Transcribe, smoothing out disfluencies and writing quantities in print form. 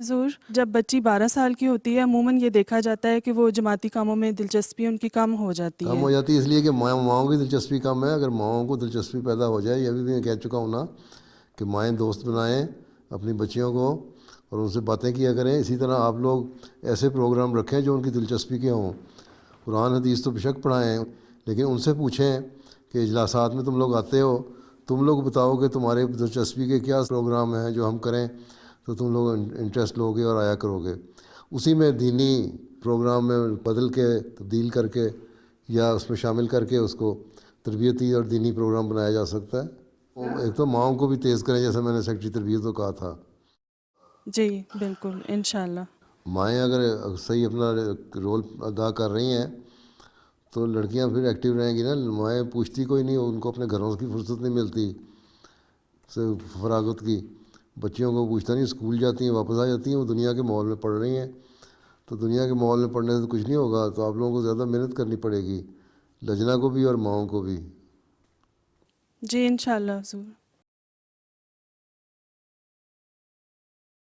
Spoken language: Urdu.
حضور جب بچی 12 سال کی ہوتی ہے عموماً یہ دیکھا جاتا ہے کہ وہ جماعتی کاموں میں دلچسپی ان کی کم ہو جاتی کم ہے. ہو جاتی ہے اس لیے کہ ماؤں کی دلچسپی کم ہے. اگر ماؤں کو دلچسپی پیدا ہو جائے، یہ بھی میں کہہ چکا ہوں نا کہ مائیں دوست بنائیں اپنی بچیوں کو اور ان سے باتیں کیا کریں. اسی طرح آپ لوگ ایسے پروگرام رکھیں جو ان کی دلچسپی کے ہوں. قرآن حدیث تو بے شک پڑھائیں، لیکن ان سے پوچھیں کہ اجلاسات میں تم لوگ آتے ہو، تم لوگ بتاؤ کہ تمہارے دلچسپی کے کیا پروگرام ہیں جو ہم کریں تو تم لوگ انٹرسٹ لو گے اور آیا کرو گے. اسی میں دینی پروگرام میں بدل کے تبدیل کر کے یا اس میں شامل کر کے اس کو تربیتی اور دینی پروگرام بنایا جا سکتا ہے. ایک تو ماؤں کو بھی تیز کریں، جیسا میں نے سیکٹری تربیت کو کہا تھا. جی بالکل انشاءاللہ. مائیں اگر صحیح اپنا رول ادا کر رہی ہیں تو لڑکیاں پھر ایکٹیو رہیں گی نا. مائیں پوچھتی کوئی نہیں، ان کو اپنے گھروں کی فرصت نہیں ملتی فراغت کی. بچیوں کو پوچھتا نہیں، اسکول جاتی ہیں واپس آ جاتی ہیں، وہ دنیا کے ماحول میں پڑھ رہی ہیں. تو دنیا کے ماحول میں پڑھنے سے تو کچھ نہیں ہوگا. تو آپ لوگوں کو زیادہ محنت کرنی پڑے گی، لجنا کو بھی اور ماؤں کو بھی. جی انشاءاللہ حضور.